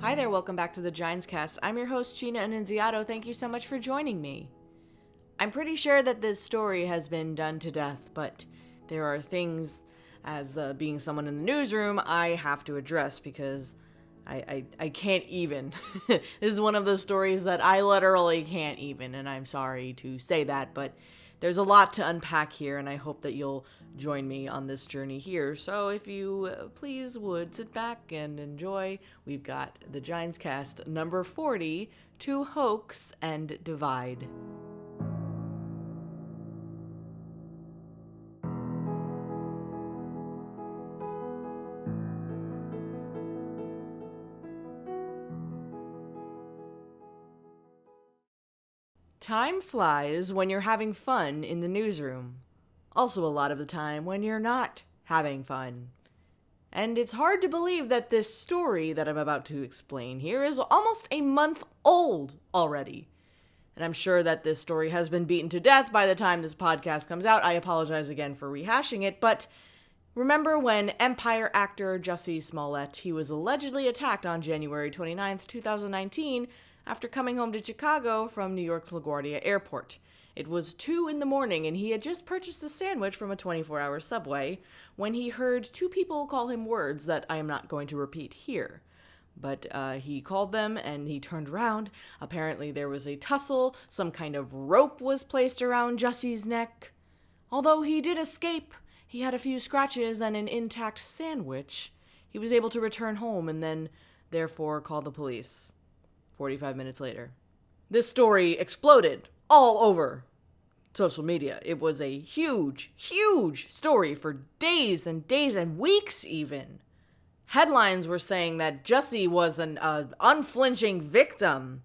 Hi there, welcome back to the Ginescast. I'm your host, Gina.annunziato. Thank you so much for joining me. I'm pretty sure that this story has been done to death, but there are things, as being someone in the newsroom, I have to address because I can't even. This is one of those stories that I literally can't even, and I'm sorry to say that, but there's a lot to unpack here, and I hope that you'll join me on this journey here. So if you please would sit back and enjoy, we've got the Ginescast number 40, to Hoax and Divide. Time flies when you're having fun in the newsroom. Also a lot of the time when you're not having fun. And it's hard to believe that this story that I'm about to explain here is almost a month old already. And I'm sure that this story has been beaten to death by the time this podcast comes out. I apologize again for rehashing it, but remember when Empire actor Jussie Smollett, he was allegedly attacked on January 29th, 2019, after coming home to Chicago from New York's LaGuardia Airport. It was 2 a.m, and he had just purchased a sandwich from a 24-hour Subway when he heard two people call him words that I am not going to repeat here. But he called them and he turned around. Apparently there was a tussle. Some kind of rope was placed around Jussie's neck. Although he did escape, he had a few scratches and an intact sandwich. He was able to return home and then, therefore, called the police. 45 minutes later, this story exploded all over social media. It was a huge, huge story for days and days and weeks even. Headlines were saying that Jussie was an unflinching victim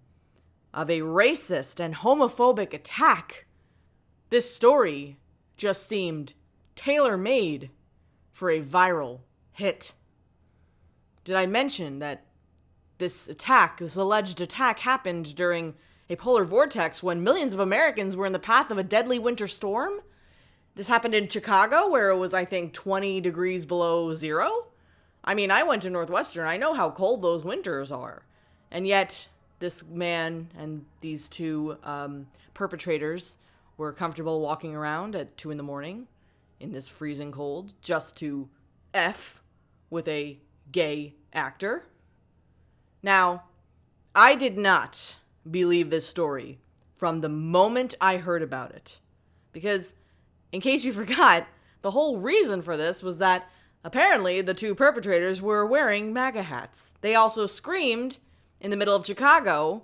of a racist and homophobic attack. This story just seemed tailor-made for a viral hit. Did I mention that this alleged attack, happened during a polar vortex when millions of Americans were in the path of a deadly winter storm? This happened in Chicago, where it was, I think, 20 degrees below zero. I mean, I went to Northwestern. I know how cold those winters are. And yet, this man and these two perpetrators were comfortable walking around at 2 a.m. in this freezing cold just to F with a gay actor. Now, I did not believe this story from the moment I heard about it. Because, in case you forgot, the whole reason for this was that apparently the two perpetrators were wearing MAGA hats. They also screamed in the middle of Chicago,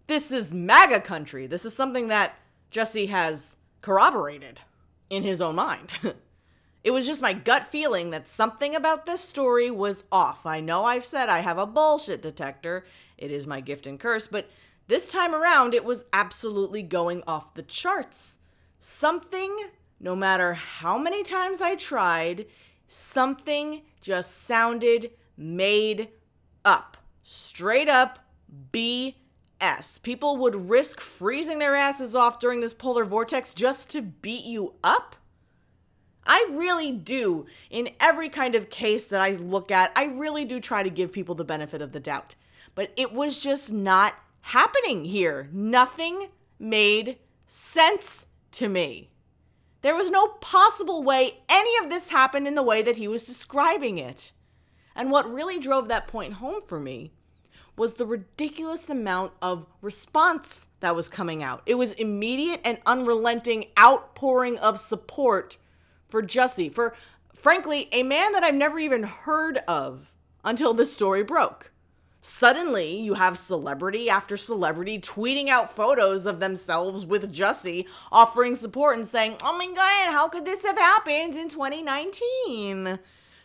"This is MAGA country." This is something that Jussie has corroborated in his own mind. It was just my gut feeling that something about this story was off. I know I've said I have a bullshit detector. It is my gift and curse, but this time around it was absolutely going off the charts. Something, no matter how many times I tried, something just sounded made up. Straight up BS. People would risk freezing their asses off during this polar vortex just to beat you up? I really do. In every kind of case that I look at, I really do try to give people the benefit of the doubt. But it was just not happening here. Nothing made sense to me. There was no possible way any of this happened in the way that he was describing it. And what really drove that point home for me was the ridiculous amount of response that was coming out. It was immediate and unrelenting outpouring of support for Jussie, for, frankly, a man that I've never even heard of until this story broke. Suddenly, you have celebrity after celebrity tweeting out photos of themselves with Jussie, offering support and saying, "Oh my God, how could this have happened in 2019?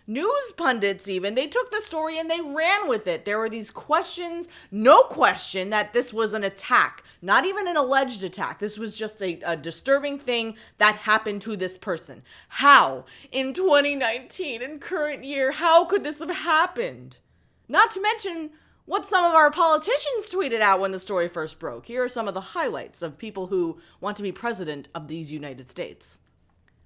News pundits even, they took the story and they ran with it. There were these questions, no question that this was an attack, not even an alleged attack. This was just a disturbing thing that happened to this person. How, in 2019, in current year, how could this have happened? Not to mention what some of our politicians tweeted out when the story first broke. Here are some of the highlights of people who want to be president of these United States.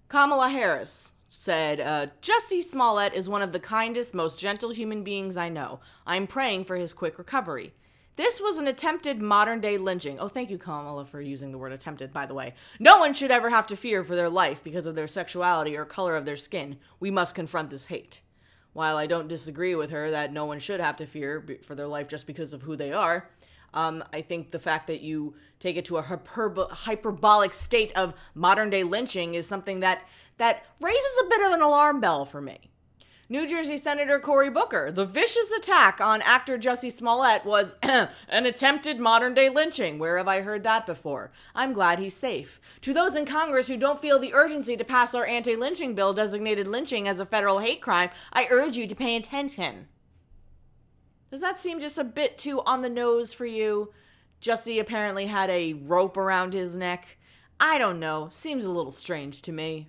Kamala Harris said, Jussie Smollett is one of the kindest, most gentle human beings I know. I'm praying for his quick recovery. This was an attempted modern-day lynching. Oh, thank you, Kamala, for using the word attempted, by the way. No one should ever have to fear for their life because of their sexuality or color of their skin. We must confront this hate. While I don't disagree with her that no one should have to fear for their life just because of who they are, I think the fact that you take it to a hyperbolic state of modern-day lynching is something that raises a bit of an alarm bell for me. New Jersey Senator Cory Booker, the vicious attack on actor Jussie Smollett was an attempted modern-day lynching. Where have I heard that before? I'm glad he's safe. To those in Congress who don't feel the urgency to pass our anti-lynching bill designated lynching as a federal hate crime, I urge you to pay attention. Does that seem just a bit too on the nose for you? Jussie apparently had a rope around his neck. I don't know. Seems a little strange to me.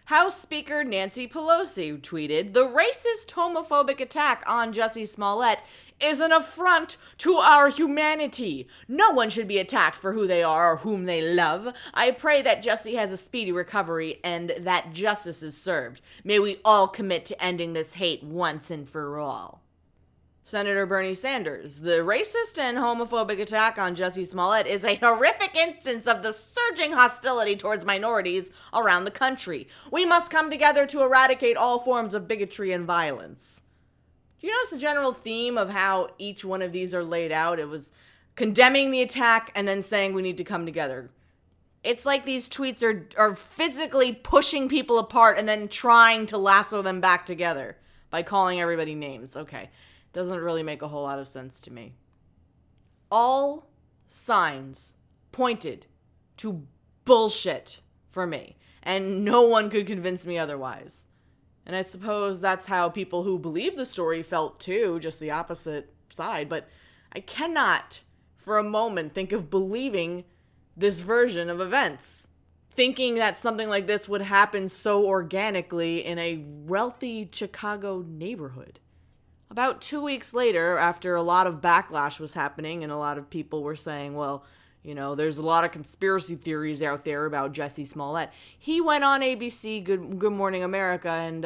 House Speaker Nancy Pelosi tweeted, "The racist, homophobic attack on Jussie Smollett is an affront to our humanity. No one should be attacked for who they are or whom they love. I pray that Jussie has a speedy recovery and that justice is served. May we all commit to ending this hate once and for all." Senator Bernie Sanders, "The racist and homophobic attack on Jussie Smollett is a horrific instance of the surging hostility towards minorities around the country. We must come together to eradicate all forms of bigotry and violence." Do you notice the general theme of how each one of these are laid out? It was condemning the attack and then saying we need to come together. It's like these tweets are physically pushing people apart and then trying to lasso them back together by calling everybody names. Okay. Doesn't really make a whole lot of sense to me. All signs pointed to bullshit for me, and no one could convince me otherwise. And I suppose that's how people who believe the story felt too, just the opposite side, but I cannot for a moment think of believing this version of events. Thinking that something like this would happen so organically in a wealthy Chicago neighborhood. About 2 weeks later, after a lot of backlash was happening and a lot of people were saying, well, there's a lot of conspiracy theories out there about Jussie Smollett, he went on ABC Good Morning America and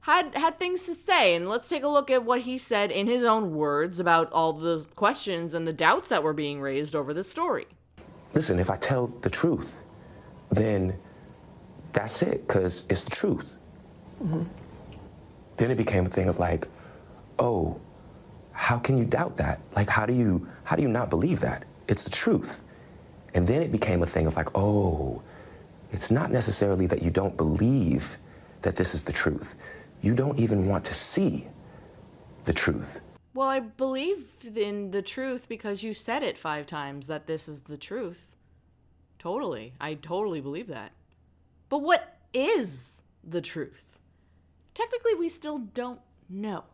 had things to say. And let's take a look at what he said in his own words about all the questions and the doubts that were being raised over this story. Listen, if I tell the truth, then that's it, because it's the truth. Mm-hmm. Then it became a thing of like, oh, how can you doubt that? Like, how do you not believe that? It's the truth. And then it became a thing of like, oh, it's not necessarily that you don't believe that this is the truth. You don't even want to see the truth. Well, I believe in the truth because you said it 5 times that this is the truth. Totally. I totally believe that. But what is the truth? Technically, we still don't know.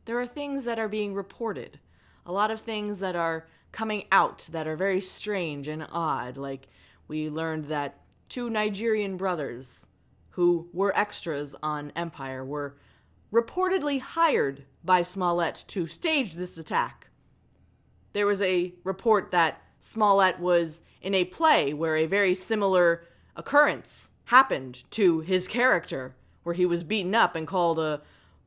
There are things that are being reported. A lot of things that are coming out that are very strange and odd. Like, we learned that 2 Nigerian brothers who were extras on Empire were reportedly hired by Smollett to stage this attack. There was a report that Smollett was in a play where a very similar occurrence happened to his character, where he was beaten up and called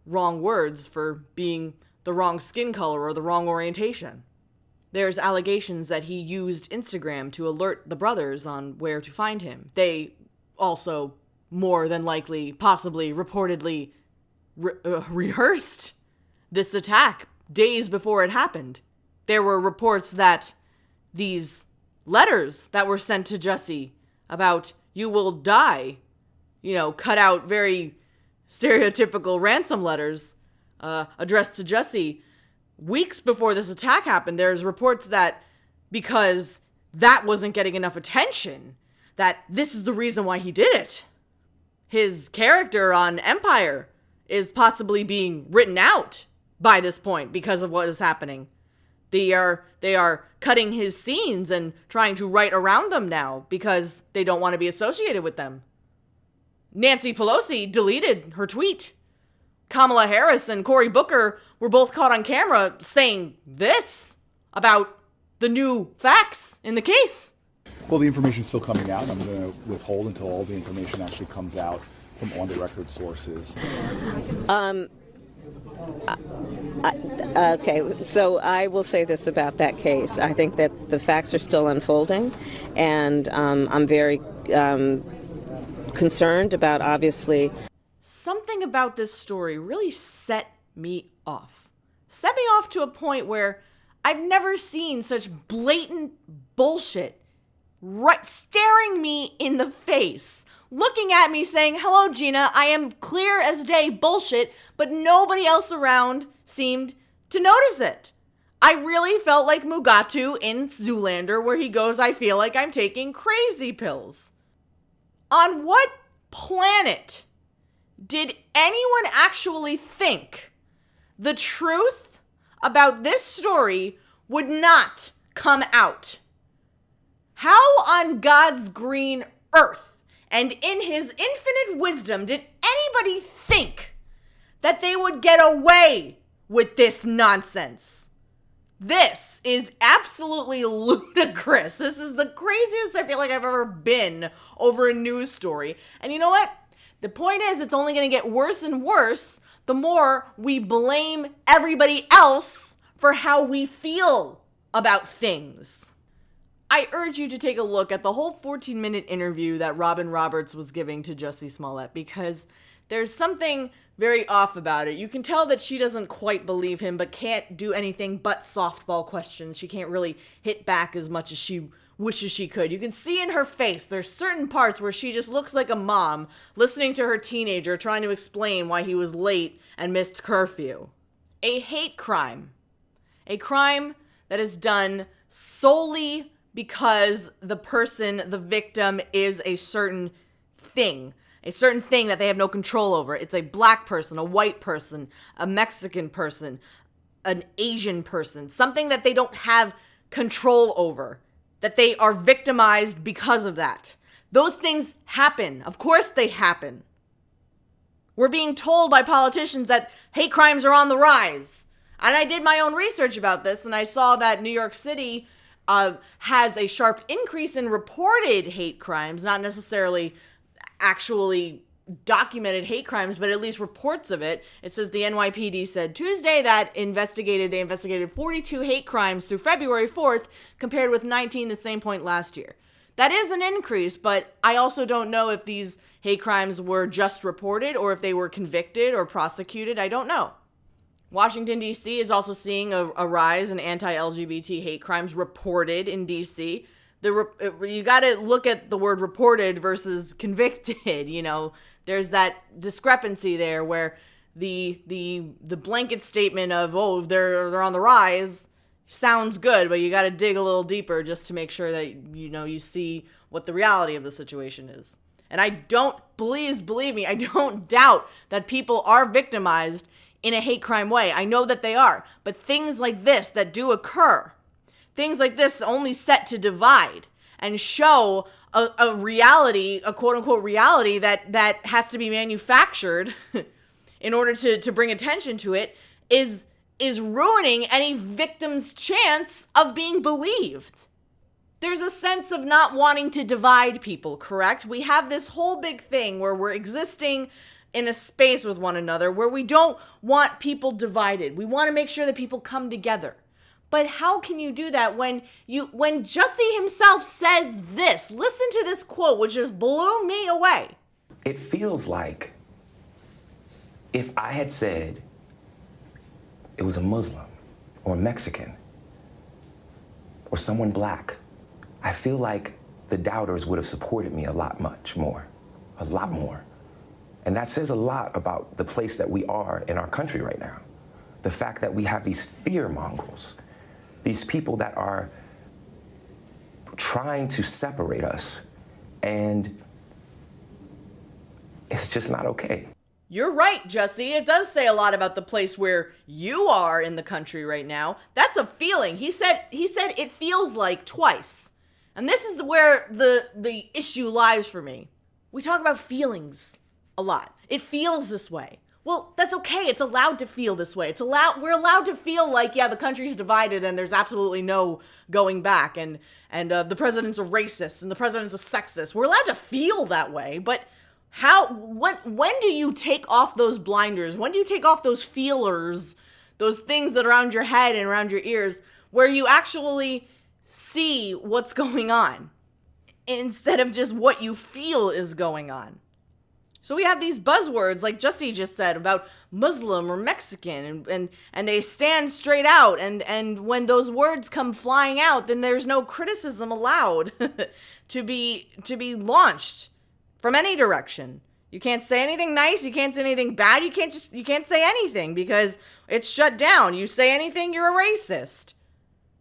wrong words for being the wrong skin color or the wrong orientation. There's allegations that he used Instagram to alert the brothers on where to find him. They also, more than likely, possibly, reportedly, rehearsed this attack days before it happened. There were reports that these letters that were sent to Jussie about "you will die," cut out very stereotypical ransom letters addressed to Jussie weeks before this attack happened. There's reports that because that wasn't getting enough attention, that this is the reason why he did it. His character on Empire is possibly being written out by this point because of what is happening. They are cutting his scenes and trying to write around them now because they don't want to be associated with them. Nancy Pelosi deleted her tweet. Kamala Harris and Cory Booker were both caught on camera saying this about the new facts in the case. Well, the information's still coming out. I'm going to withhold until all the information actually comes out from on-the-record sources? Okay, so I will say this about that case. I think that the facts are still unfolding, and I'm very concerned about, obviously. Something about this story really set me off. Set me off to a point where I've never seen such blatant bullshit right staring me in the face, looking at me saying, "Hello, Gina, I am clear as day bullshit," but nobody else around seemed to notice it. I really felt like Mugatu in Zoolander, where he goes, "I feel like I'm taking crazy pills." On what planet did anyone actually think the truth about this story would not come out? How on God's green earth and in his infinite wisdom did anybody think that they would get away with this nonsense? This is absolutely ludicrous. This is the craziest I feel like I've ever been over a news story. And you know what? The point is, it's only going to get worse and worse the more we blame everybody else for how we feel about things. I urge you to take a look at the whole 14-minute interview that Robin Roberts was giving to Jussie Smollett, because there's something very off about it. You can tell that she doesn't quite believe him, but can't do anything but softball questions. She can't really hit back as much as she wishes she could. You can see in her face, there's certain parts where she just looks like a mom listening to her teenager trying to explain why he was late and missed curfew. A hate crime. A crime that is done solely because the person, the victim, is a certain thing that they have no control over. It's a black person, a white person, a Mexican person, an Asian person, something that they don't have control over, that they are victimized because of that. Those things happen. Of course they happen. We're being told by politicians that hate crimes are on the rise. And I did my own research about this, and I saw that New York City has a sharp increase in reported hate crimes, not necessarily actually documented hate crimes, but at least reports of it. It says the NYPD said Tuesday that they investigated 42 hate crimes through February 4th, compared with 19 the same point last year. That is an increase, but I also don't know if these hate crimes were just reported or if they were convicted or prosecuted. I don't know. Washington, D.C. is also seeing a rise in anti-LGBT hate crimes reported in D.C. You got to look at the word reported versus convicted. You know, there's that discrepancy there where the blanket statement of, oh, they're on the rise sounds good, but you got to dig a little deeper just to make sure that, you know, you see what the reality of the situation is. And I don't, please believe me, I don't doubt that people are victimized in a hate crime way. I know that they are. But things like this that do occur, things like this only set to divide and show a reality, a quote-unquote reality that has to be manufactured in order to bring attention to it, is ruining any victim's chance of being believed. There's a sense of not wanting to divide people, correct? We have this whole big thing where we're existing in a space with one another where we don't want people divided. We want to make sure that people come together. But how can you do that when Jussie himself says this? Listen to this quote, which just blew me away. It feels like if I had said it was a Muslim or a Mexican or someone black, I feel like the doubters would have supported me a lot more. And that says a lot about the place that we are in our country right now. The fact that we have these fear mongers, these people that are trying to separate us, and it's just not okay. You're right, Jussie. It does say a lot about the place where you are in the country right now. That's a feeling. He said it feels like twice. And this is where the issue lies for me. We talk about feelings a lot. It feels this way. Well, that's okay. It's allowed to feel this way. We're allowed to feel like, yeah, the country's divided and there's absolutely no going back, and the president's a racist and the president's a sexist. We're allowed to feel that way, but When do you take off those blinders? When do you take off those feelers, those things that are around your head and around your ears, where you actually see what's going on instead of just what you feel is going on? So we have these buzzwords, like Justy just said, about Muslim or Mexican, and they stand straight out, and when those words come flying out, then there's no criticism allowed to be launched from any direction. You can't say anything nice, you can't say anything bad, you can't say anything because it's shut down. You say anything, you're a racist.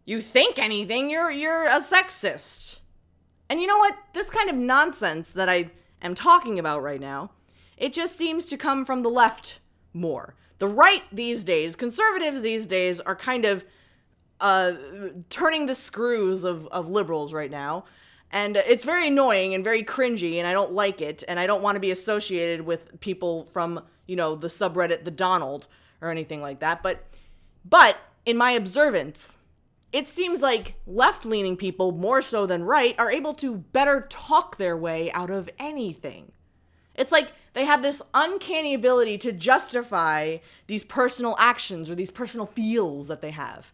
You think anything, you're a sexist. And you know what? This kind of nonsense that I am talking about right now, it just seems to come from the left more. The right these days, conservatives these days, are kind of turning the screws of liberals right now. And it's very annoying and very cringy, and I don't like it, and I don't want to be associated with people from, the subreddit The Donald or anything like that. But in my observance, it seems like left-leaning people, more so than right, are able to better talk their way out of anything. It's like they have this uncanny ability to justify these personal actions or these personal feels that they have.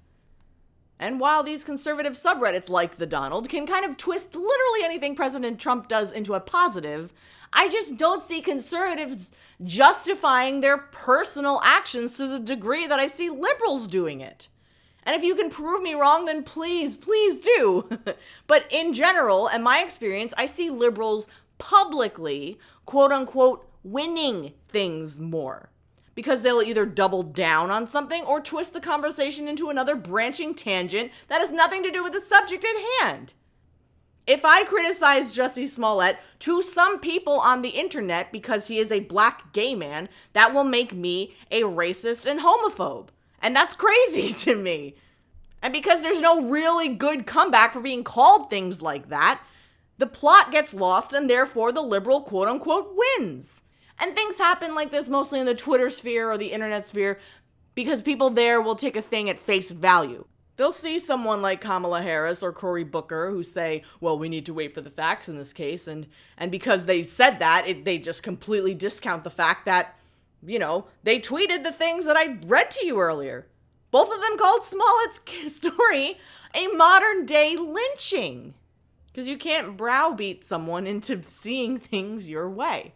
And while these conservative subreddits like The Donald can kind of twist literally anything President Trump does into a positive, I just don't see conservatives justifying their personal actions to the degree that I see liberals doing it. And if you can prove me wrong, then please do. But in general, in my experience, I see liberals publicly, quote unquote, winning things more. Because they'll either double down on something or twist the conversation into another branching tangent that has nothing to do with the subject at hand. If I criticize Jussie Smollett to some people on the internet because he is a black gay man, that will make me a racist and homophobe. And that's crazy to me. And because there's no really good comeback for being called things like that, the plot gets lost and therefore the liberal quote unquote wins. And things happen like this mostly in the Twitter sphere or the internet sphere because people there will take a thing at face value. They'll see someone like Kamala Harris or Cory Booker who say, well, we need to wait for the facts in this case. And because they said that, they just completely discount the fact that, they tweeted the things that I read to you earlier. Both of them called Smollett's story a modern day lynching. Because you can't browbeat someone into seeing things your way.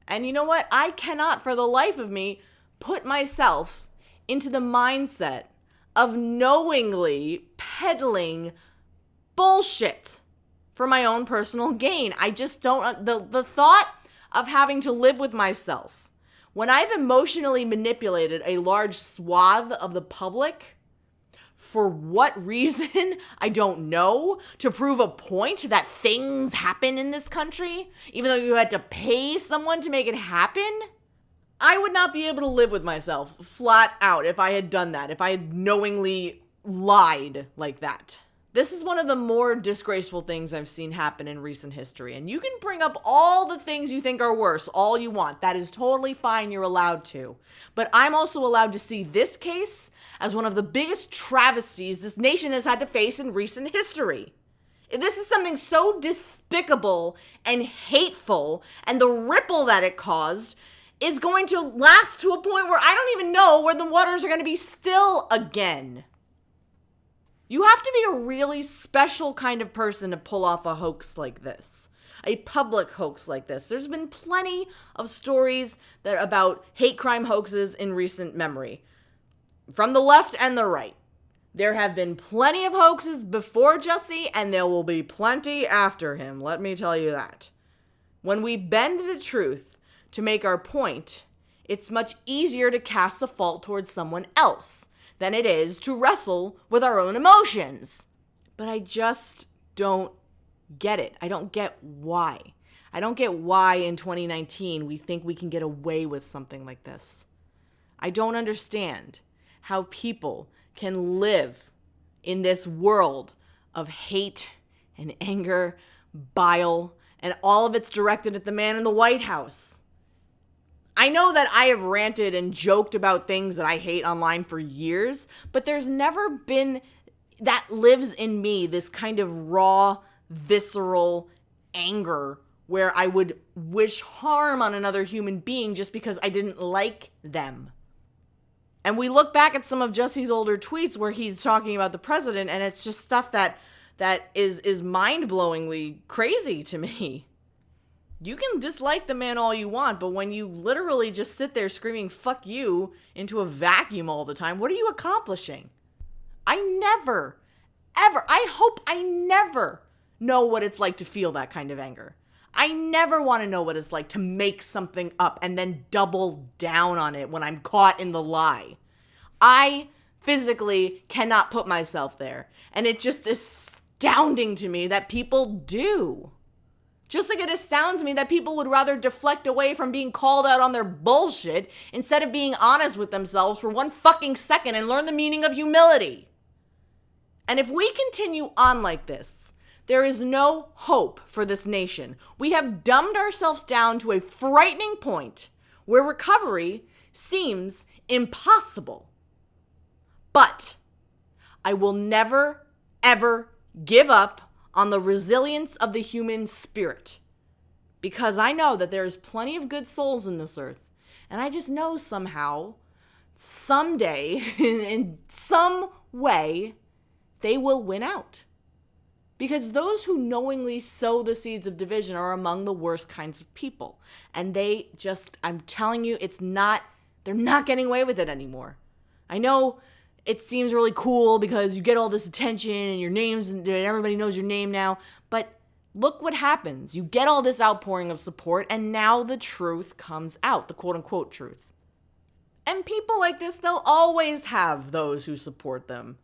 And you know what? I cannot for the life of me put myself into the mindset of knowingly peddling bullshit for my own personal gain. I just don't, the thought of having to live with myself when I've emotionally manipulated a large swath of the public, for what reason, I don't know, to prove a point that things happen in this country, even though you had to pay someone to make it happen, I would not be able to live with myself flat out if I had done that, if I had knowingly lied like that. This is one of the more disgraceful things I've seen happen in recent history, and you can bring up all the things you think are worse all you want. That is totally fine, you're allowed to. But I'm also allowed to see this case as one of the biggest travesties this nation has had to face in recent history. This is something so despicable and hateful, and the ripple that it caused is going to last to a point where I don't even know where the waters are going to be still again. You have to be a really special kind of person to pull off a hoax like this, a public hoax like this. There's been plenty of stories about hate crime hoaxes in recent memory, from the left and the right. There have been plenty of hoaxes before Jussie, and there will be plenty after him, let me tell you that. When we bend the truth to make our point, it's much easier to cast the fault towards someone else than it is to wrestle with our own emotions. But I just don't get it. I don't get why. I don't get why in 2019 we think we can get away with something like this. I don't understand how people can live in this world of hate and anger, bile, and all of it's directed at the man in the White House. I know that I have ranted and joked about things that I hate online for years, but there's never been, that lives in me, this kind of raw, visceral anger where I would wish harm on another human being just because I didn't like them. And we look back at some of Jesse's older tweets where he's talking about the president, and it's just stuff that is mind-blowingly crazy to me. You can dislike the man all you want, but when you literally just sit there screaming "fuck you" into a vacuum all the time, what are you accomplishing? I hope I never know what it's like to feel that kind of anger. I never want to know what it's like to make something up and then double down on it when I'm caught in the lie. I physically cannot put myself there. And it just is astounding to me that people do. Just like it astounds me that people would rather deflect away from being called out on their bullshit instead of being honest with themselves for one fucking second and learn the meaning of humility. And if we continue on like this, there is no hope for this nation. We have dumbed ourselves down to a frightening point where recovery seems impossible. But I will never, ever give up on the resilience of the human spirit, because I know that there is plenty of good souls in this earth. And I just know somehow, someday, in some way, they will win out. Because those who knowingly sow the seeds of division are among the worst kinds of people. And they just, I'm telling you, they're not getting away with it anymore. I know it seems really cool because you get all this attention and your names, and everybody knows your name now. But look what happens. You get all this outpouring of support, and now the truth comes out, the quote-unquote truth. And people like this, they'll always have those who support them.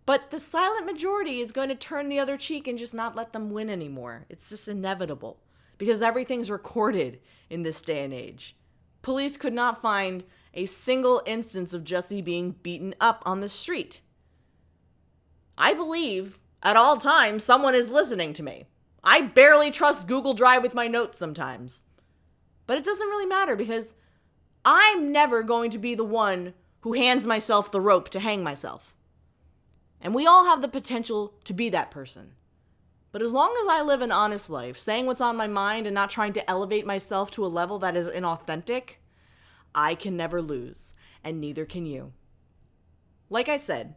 But the silent majority is going to turn the other cheek and just not let them win anymore. It's just inevitable because everything's recorded in this day and age. Police could not find a single instance of Jesse being beaten up on the street. I believe at all times someone is listening to me. I barely trust Google Drive with my notes sometimes. But it doesn't really matter because I'm never going to be the one who hands myself the rope to hang myself. And we all have the potential to be that person. But as long as I live an honest life, saying what's on my mind and not trying to elevate myself to a level that is inauthentic, I can never lose, and neither can you. Like I said,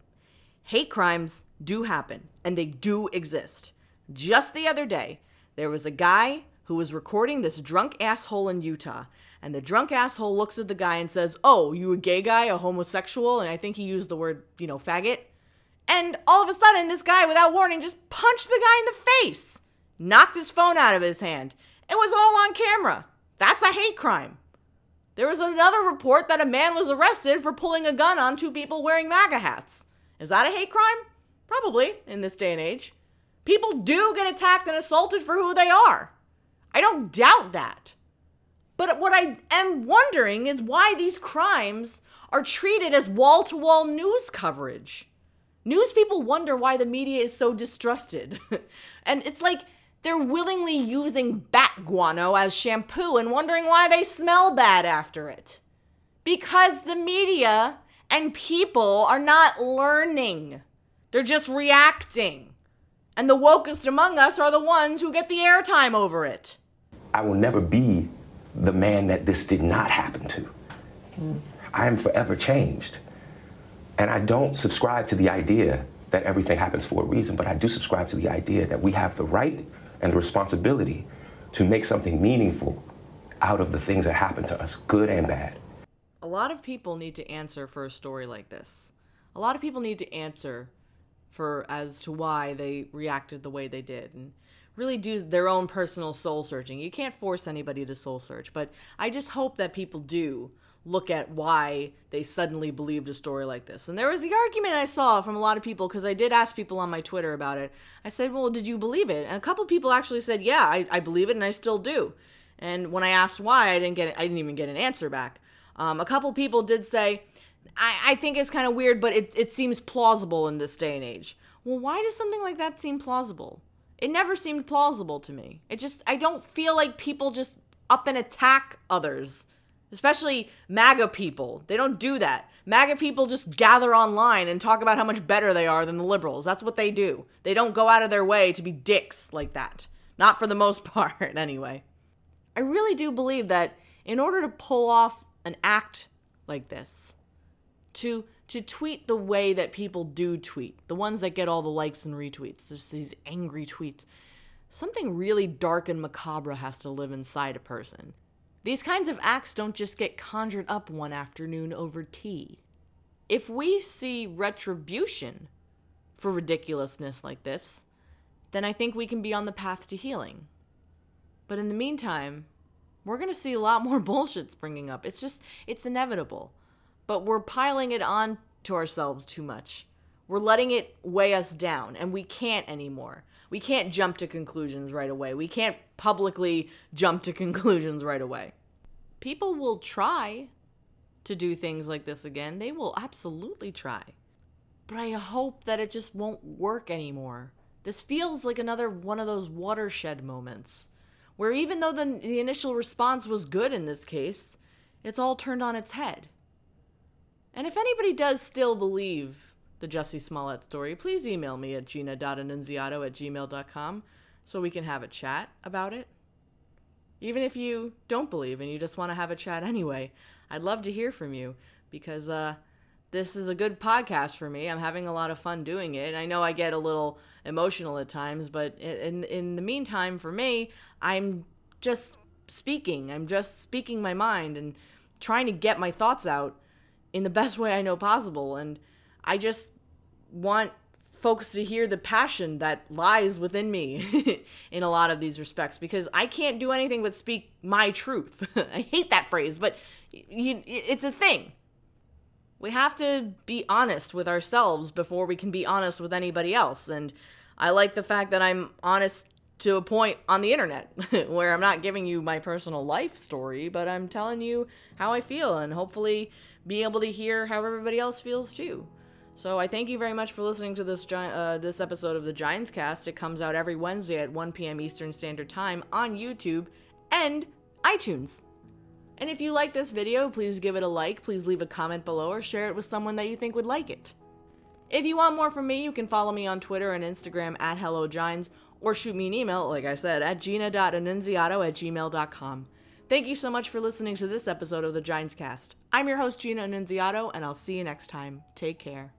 hate crimes do happen, and they do exist. Just the other day, there was a guy who was recording this drunk asshole in Utah, and the drunk asshole looks at the guy and says, "Oh, you a gay guy, a homosexual?" And I think he used the word, faggot. And all of a sudden, this guy, without warning, just punched the guy in the face. Knocked his phone out of his hand. It was all on camera. That's a hate crime. There was another report that a man was arrested for pulling a gun on two people wearing MAGA hats. Is that a hate crime? Probably, in this day and age. People do get attacked and assaulted for who they are. I don't doubt that. But what I am wondering is why these crimes are treated as wall-to-wall news coverage. News people wonder why the media is so distrusted. And it's like they're willingly using bat guano as shampoo and wondering why they smell bad after it. Because the media and people are not learning. They're just reacting. And the wokest among us are the ones who get the airtime over it. I will never be the man that this did not happen to. I am forever changed. And I don't subscribe to the idea that everything happens for a reason, but I do subscribe to the idea that we have the right and the responsibility to make something meaningful out of the things that happen to us, good and bad. A lot of people need to answer for a story like this. A lot of people need to answer as to why they reacted the way they did and really do their own personal soul searching. You can't force anybody to soul search, but I just hope that people do look at why they suddenly believed a story like this. And there was the argument I saw from a lot of people, because I did ask people on my Twitter about it. I said, well, did you believe it? And a couple people actually said, yeah, I believe it and I still do. And when I asked why, I didn't even get an answer back. A couple people did say, I think it's kind of weird, but it seems plausible in this day and age. Well, why does something like that seem plausible? It never seemed plausible to me. I don't feel like people just up and attack others. Especially MAGA people. They don't do that. MAGA people just gather online and talk about how much better they are than the liberals. That's what they do. They don't go out of their way to be dicks like that. Not for the most part, anyway. I really do believe that in order to pull off an act like this, to tweet the way that people do tweet, the ones that get all the likes and retweets, there's these angry tweets, something really dark and macabre has to live inside a person. These kinds of acts don't just get conjured up one afternoon over tea. If we see retribution for ridiculousness like this, then I think we can be on the path to healing. But in the meantime, we're going to see a lot more bullshit springing up. It's inevitable. But we're piling it on to ourselves too much. We're letting it weigh us down, and we can't anymore. We can't jump to conclusions right away. We can't publicly jump to conclusions right away. People will try to do things like this again. They will absolutely try. But I hope that it just won't work anymore. This feels like another one of those watershed moments, where even though the initial response was good in this case, it's all turned on its head. And if anybody does still believe the Jussie Smollett story, please email me at gina.annunziato@gmail.com so we can have a chat about it. Even if you don't believe and you just want to have a chat anyway, I'd love to hear from you, because this is a good podcast for me. I'm having a lot of fun doing it. I know I get a little emotional at times, but in the meantime, for me, I'm just speaking. I'm just speaking my mind and trying to get my thoughts out in the best way I know possible. And I just want folks to hear the passion that lies within me in a lot of these respects, because I can't do anything but speak my truth. I hate that phrase, but it's a thing. We have to be honest with ourselves before we can be honest with anybody else. And I like the fact that I'm honest to a point on the internet where I'm not giving you my personal life story, but I'm telling you how I feel, and hopefully be able to hear how everybody else feels too. So I thank you very much for listening to this episode of the Ginescast. It comes out every Wednesday at 1 p.m. Eastern Standard Time on YouTube and iTunes. And if you like this video, please give it a like, please leave a comment below, or share it with someone that you think would like it. If you want more from me, you can follow me on Twitter and Instagram at HelloGines, or shoot me an email, like I said, at gina.annunziato@gmail.com. Thank you so much for listening to this episode of the Ginescast. I'm your host, Gina Annunziato, and I'll see you next time. Take care.